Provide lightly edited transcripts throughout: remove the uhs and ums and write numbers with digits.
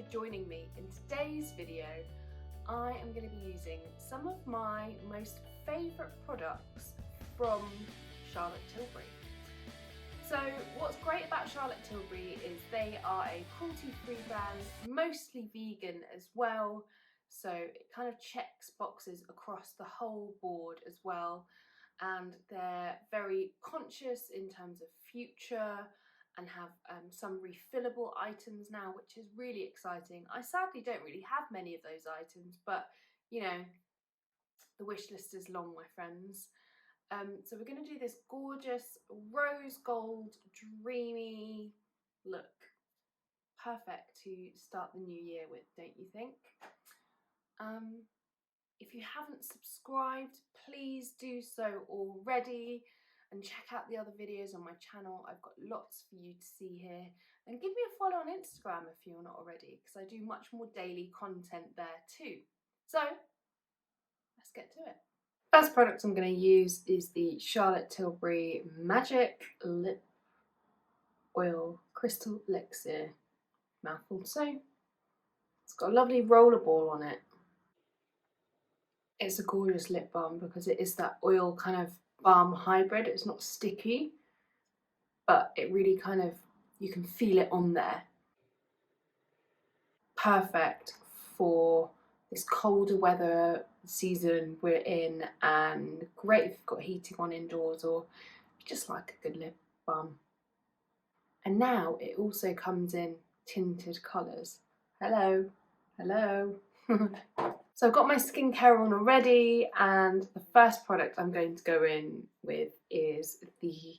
for joining me. In today's video, I am going to be using some of my most favourite products from Charlotte Tilbury. So what's great about Charlotte Tilbury is they are a cruelty-free brand, mostly vegan as well. So it kind of checks boxes across the whole board as well. And they're very conscious in terms of future and have some refillable items now, which is really exciting. I sadly don't really have many of those items, but you know, the wish list is long, my friends. So we're going to do this gorgeous rose gold dreamy look. Perfect to start the new year with, don't you think? If you haven't subscribed, please do so already and check out the other videos on my channel. I've got lots for you to see here, and give me a follow on Instagram if you're not already, because I do much more daily content there too. So let's get to it. First product I'm going to use is the Charlotte Tilbury Magic Lip Oil Crystal Elixir. Mouthful. So it's got a lovely rollerball on it. It's a gorgeous lip balm because it is that oil kind of balm hybrid. It's not sticky, but it really kind of, you can feel it on there. Perfect for this colder weather season we're in, and great if you've got heating on indoors or you just like a good lip balm. And now it also comes in tinted colours. Hello, hello. So I've got my skincare on already, and the first product I'm going to go in with is the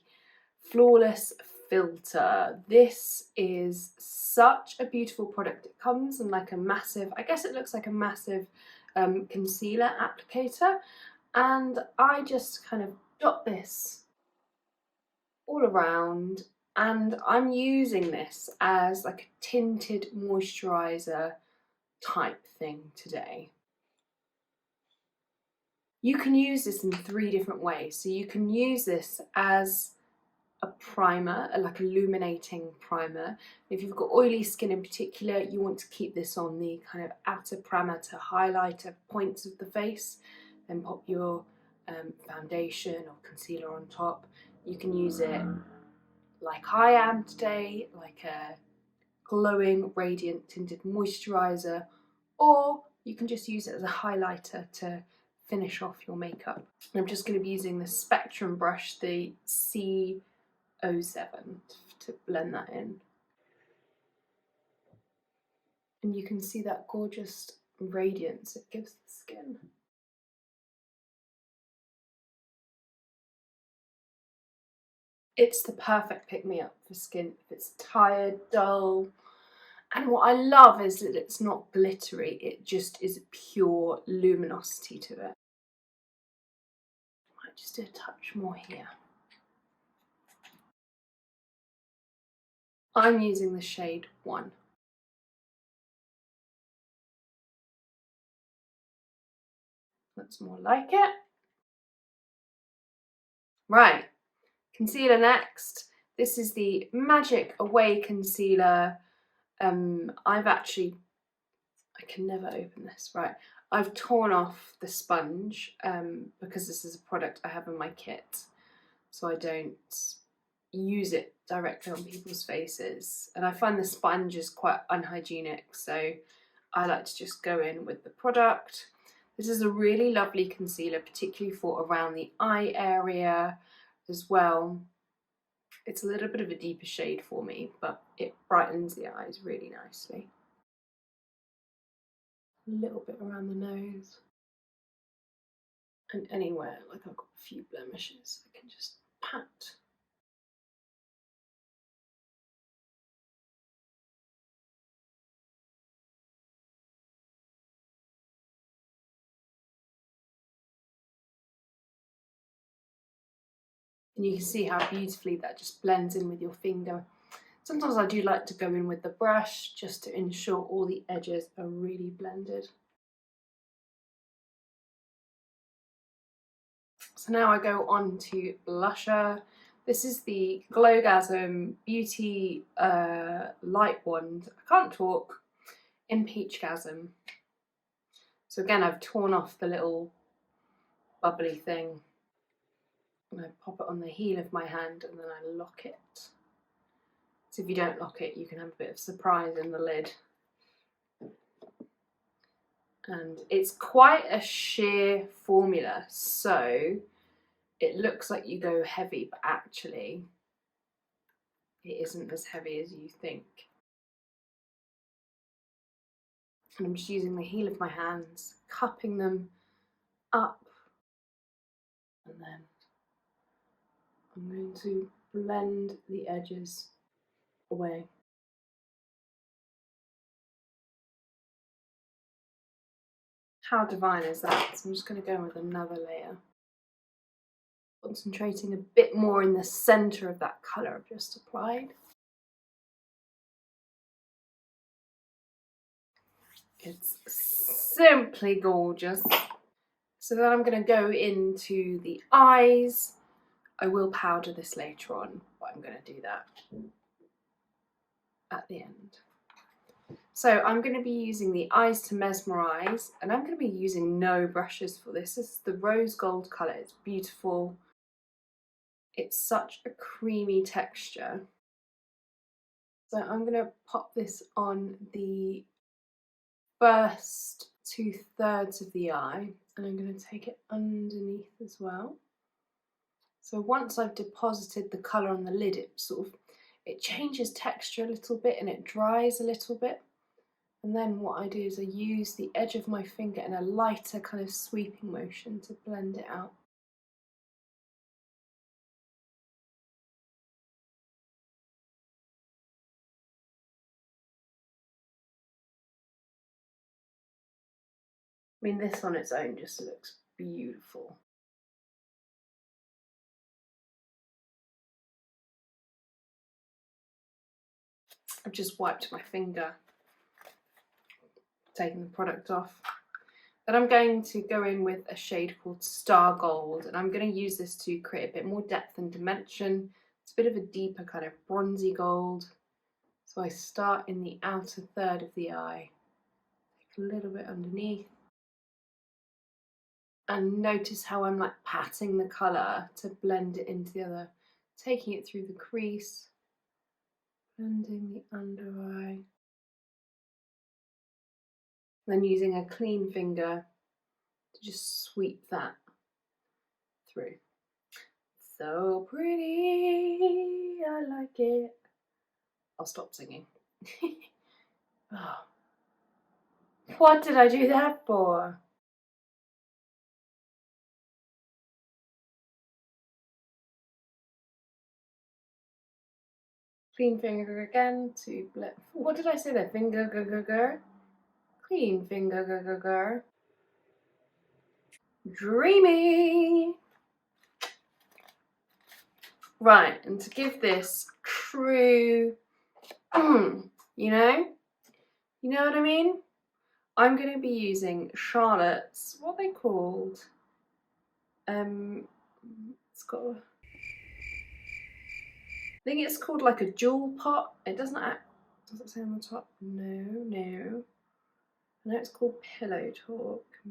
Flawless Filter. This is such a beautiful product. It comes in like a massive, I guess it looks like a massive concealer applicator, and I just kind of dot this all around, and I'm using this as like a tinted moisturiser type thing today. You can use this in 3 different ways. So you can use this as a primer, like illuminating primer. If you've got oily skin in particular, you want to keep this on the kind of outer perimeter highlighter points of the face, then pop your foundation or concealer on top. You can use it like I am today, like a glowing, radiant tinted moisturiser, or you can just use it as a highlighter to finish off your makeup. I'm just going to be using the Spectrum brush, the C07, to blend that in. And you can see that gorgeous radiance it gives the skin. It's the perfect pick-me-up for skin if it's tired, dull. And what I love is that it's not glittery, it just is pure luminosity to it. I might just do a touch more here. I'm using the shade 1. That's more like it. Right, concealer next. This is the Magic Away Concealer. I can never open this, right. I've torn off the sponge because this is a product I have in my kit, so I don't use it directly on people's faces. And I find the sponge is quite unhygienic, so I like to just go in with the product. This is a really lovely concealer, particularly for around the eye area as well. It's a little bit of a deeper shade for me, but it brightens the eyes really nicely. A little bit around the nose. And anywhere, like I've got a few blemishes, I can just pat. And you can see how beautifully that just blends in with your finger. Sometimes I do like to go in with the brush just to ensure all the edges are really blended. So now I go on to blusher. This is the Glowgasm Beauty Light Wand. I can't talk. in Peachgasm. So again, I've torn off the little bubbly thing and I pop it on the heel of my hand and then I lock it. So if you don't lock it, you can have a bit of surprise in the lid. And it's quite a sheer formula, so it looks like you go heavy, but actually it isn't as heavy as you think. And I'm just using the heel of my hands, cupping them up, and then I'm going to blend the edges away. How divine is that? So I'm just going to go in with another layer, concentrating a bit more in the centre of that colour I've just applied. It's simply gorgeous. So then I'm going to go into the eyes. I will powder this later on, but I'm going to do that at the end. So I'm going to be using the eyes to mesmerise, and I'm going to be using no brushes for this. This is the rose gold colour. It's beautiful. It's such a creamy texture. So I'm going to pop this on the first 2/3 of the eye, and I'm going to take it underneath as well. So once I've deposited the colour on the lid, it changes texture a little bit and it dries a little bit. And then what I do is I use the edge of my finger in a lighter kind of sweeping motion to blend it out. I mean, this on its own just looks beautiful. I've just wiped my finger, taken the product off. Then I'm going to go in with a shade called Star Gold, and I'm going to use this to create a bit more depth and dimension. It's a bit of a deeper kind of bronzy gold. So I start in the outer third of the eye, take a little bit underneath, and notice how I'm like patting the colour to blend it into the other, taking it through the crease, blending the under eye, then using a clean finger to just sweep that through. So pretty, I like it. I'll stop singing. Oh. What did I do that for? Clean finger again to blend. What did I say there? Finger. Clean finger. Dreamy. Right, and to give this true, you know what I mean? I'm going to be using Charlotte's, what are they called? It's got, I think it's called like a jewel pot. It doesn't say on the top? No. I know it's called Pillow Talk. I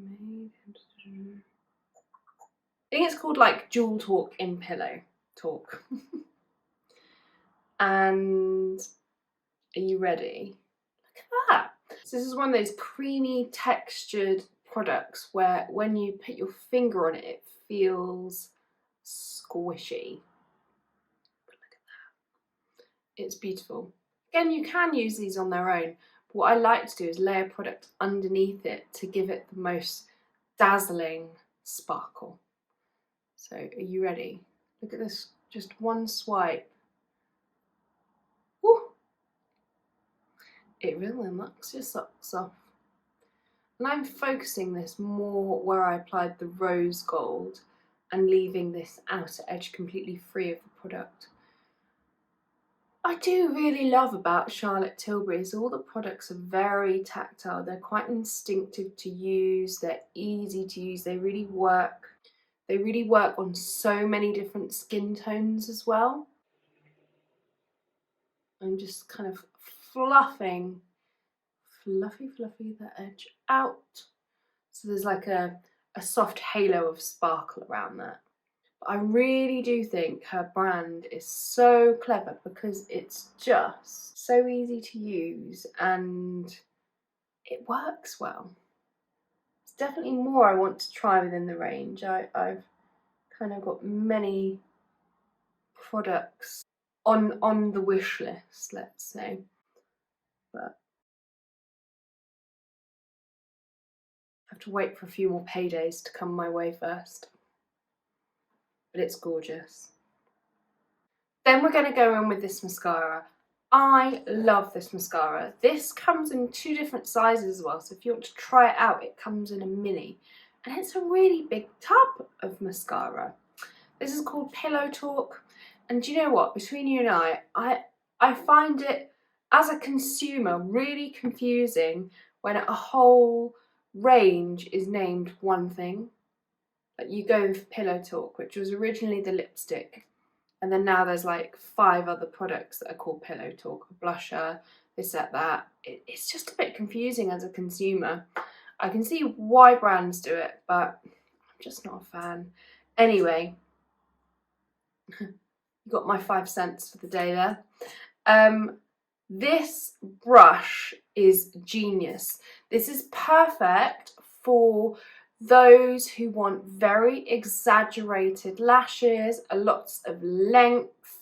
think it's called like Jewel Talk in Pillow Talk. And are you ready? Look at that. So this is one of those creamy textured products where when you put your finger on it, it feels squishy. But look at that. It's beautiful. Again, you can use these on their own. But what I like to do is layer product underneath it to give it the most dazzling sparkle. So are you ready? Look at this, just one swipe. Woo! It really knocks your socks off. And I'm focusing this more where I applied the rose gold and leaving this outer edge completely free of the product. I do really love about Charlotte Tilbury is all the products are very tactile. They're quite instinctive to use. They're easy to use. They really work. They really work on so many different skin tones as well. I'm just kind of fluffing fluffy the edge out. So there's like a soft halo of sparkle around that. But I really do think her brand is so clever because it's just so easy to use and it works well. It's definitely more I want to try within the range. I've kind of got many products on the wish list, let's say, but I have to wait for a few more paydays to come my way first. But it's gorgeous. Then we're going to go in with this mascara. I love this mascara. This comes in 2 different sizes as well, so if you want to try it out, it comes in a mini. And it's a really big tub of mascara. This is called Pillow Talk. And do you know what? Between you and I find it, as a consumer, really confusing when a whole range is named one thing. Like you go for Pillow Talk, which was originally the lipstick, and then now there's like 5 other products that are called Pillow Talk, a blusher, this, that. It's just a bit confusing as a consumer. I can see why brands do it, but I'm just not a fan. Anyway, you got my 5 cents for the day there. This brush is genius. This is perfect for those who want very exaggerated lashes, lots of length,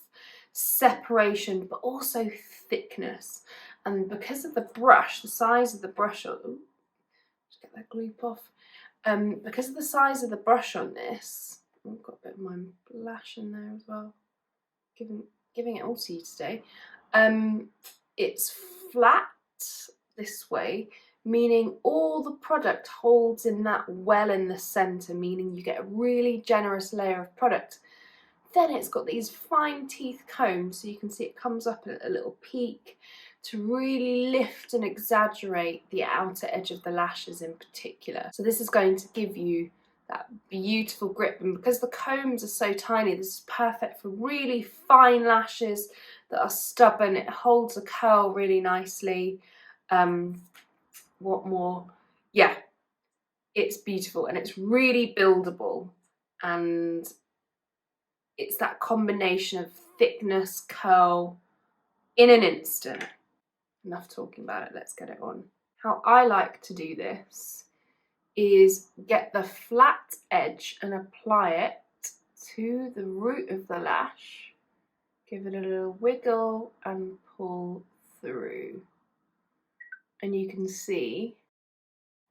separation, but also thickness. And because of the brush, the size of the brush, just get that gloop off. Because of the size of the brush on this, I've got a bit of my blush in there as well, giving it all to you today. It's flat this way, meaning all the product holds in that well in the center, meaning you get a really generous layer of product. Then it's got these fine teeth combs, so you can see it comes up at a little peak to really lift and exaggerate the outer edge of the lashes in particular. So this is going to give you that beautiful grip, and because the combs are so tiny, this is perfect for really fine lashes that are stubborn. It holds a curl really nicely. What more? Yeah, it's beautiful and it's really buildable, and it's that combination of thickness, curl in an instant. Enough talking about it, let's get it on. How I like to do this is get the flat edge and apply it to the root of the lash, give it a little wiggle and pull through. And you can see,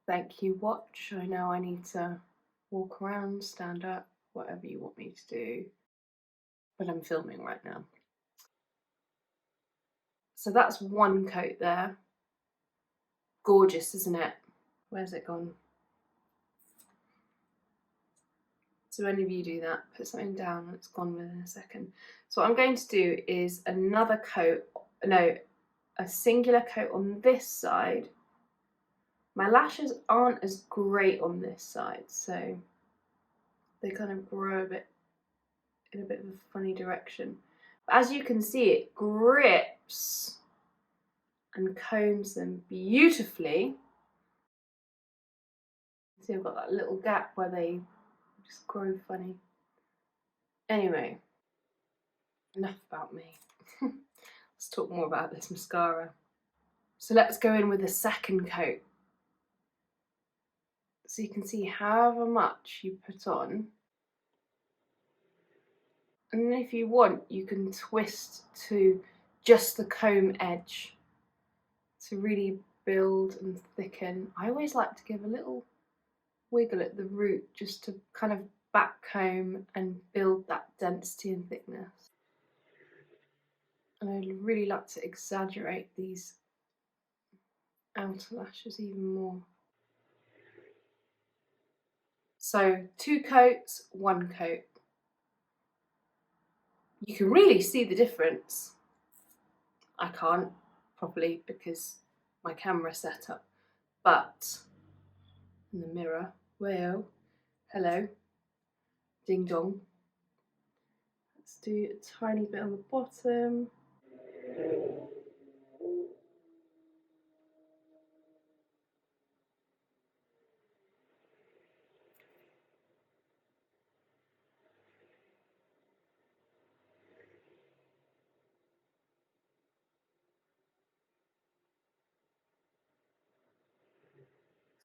thank you watch, I know I need to walk around, stand up, whatever you want me to do, but I'm filming right now. So that's one coat there. Gorgeous, isn't it? Where's it gone? So any of you do that, put something down and it's gone within a second. So what I'm going to do is another coat, no, a singular coat on this side. My lashes aren't as great on this side, so they kind of grow a bit in a bit of a funny direction. But as you can see, it grips and combs them beautifully. See, I've got that little gap where they just grow funny. Anyway, enough about me. Let's talk more about this mascara. So let's go in with a second coat. So you can see however much you put on. And if you want, you can twist to just the comb edge to really build and thicken. I always like to give a little wiggle at the root just to kind of back comb and build that density and thickness. And I really like to exaggerate these outer lashes even more. So 2 coats, 1 coat. You can really see the difference. I can't properly because my camera's set up, but in the mirror, well, hello, ding dong. Let's do a tiny bit on the bottom.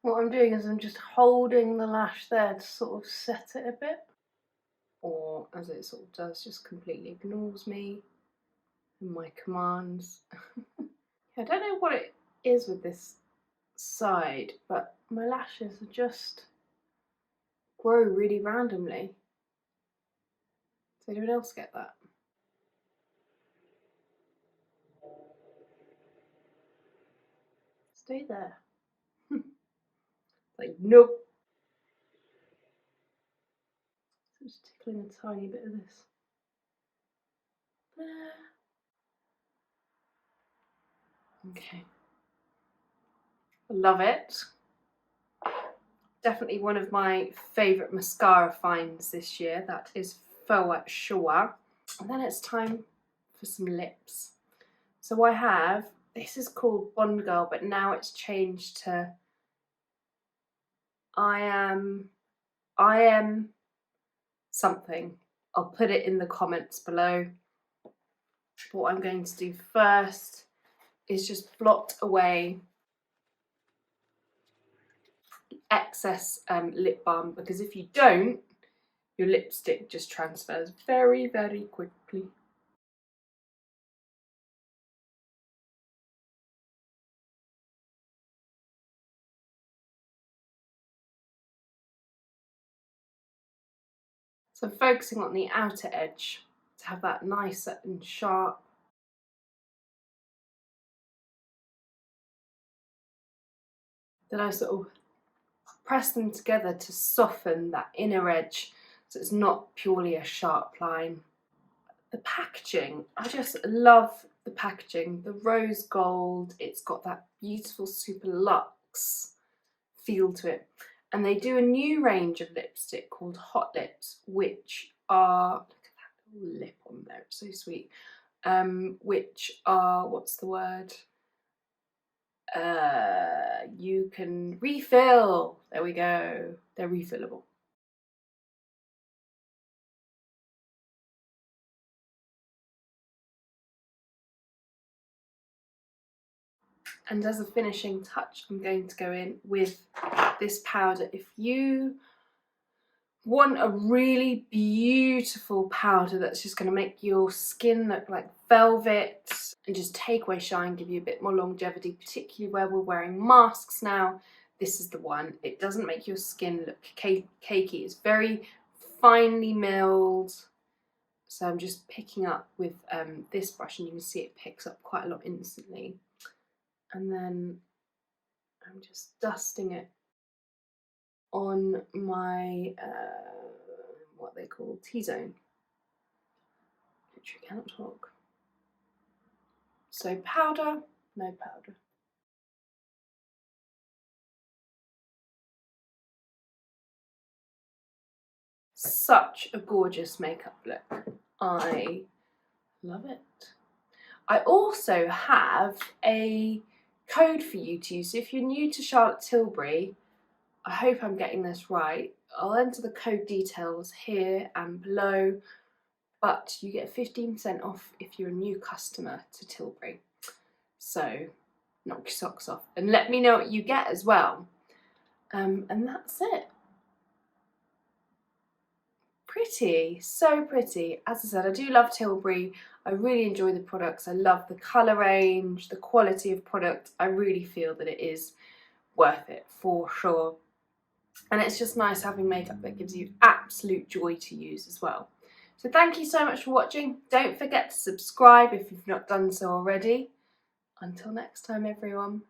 What I'm doing is I'm just holding the lash there to sort of set it a bit, or as it sort of does, just completely ignores me and my commands. I don't know what it is with this side, but my lashes are just grow really randomly. Does anyone else get that? Stay there. Like, nope. So just tickling a tiny bit of this. There. Okay. Love it. Definitely one of my favourite mascara finds this year. That is for sure. And then it's time for some lips. So I have, this is called Bond Girl, but now it's changed to I am something. I'll put it in the comments below. But what I'm going to do first is just blot away the excess lip balm, because if you don't, your lipstick just transfers very, very quickly. So I'm focusing on the outer edge to have that nice and sharp. Then I sort of press them together to soften that inner edge so it's not purely a sharp line. The packaging, I just love the packaging. The rose gold, it's got that beautiful super luxe feel to it. And they do a new range of lipstick called Hot Lips, which are, look at that little lip on there, it's so sweet. Which are, what's the word? You can refill. There we go. They're refillable. And as a finishing touch, I'm going to go in with this powder. If you want a really beautiful powder that's just going to make your skin look like velvet and just take away shine, give you a bit more longevity, particularly where we're wearing masks now, this is the one. It doesn't make your skin look cakey. It's very finely milled. So I'm just picking up with this brush, and you can see it picks up quite a lot instantly. And then I'm just dusting it on my, what they call T-zone. Literally cannot talk. So powder, no powder. Such a gorgeous makeup look. I love it. I also have a code for you to use. So if you're new to Charlotte Tilbury, I hope I'm getting this right. I'll enter the code details here and below, but you get 15% off if you're a new customer to Tilbury. So knock your socks off and let me know what you get as well. And that's it. Pretty, so pretty. As I said, I do love Tilbury. I really enjoy the products. I love the colour range, the quality of product. I really feel that it is worth it for sure. And it's just nice having makeup that gives you absolute joy to use as well. So thank you so much for watching. Don't forget to subscribe if you've not done so already. Until next time, everyone.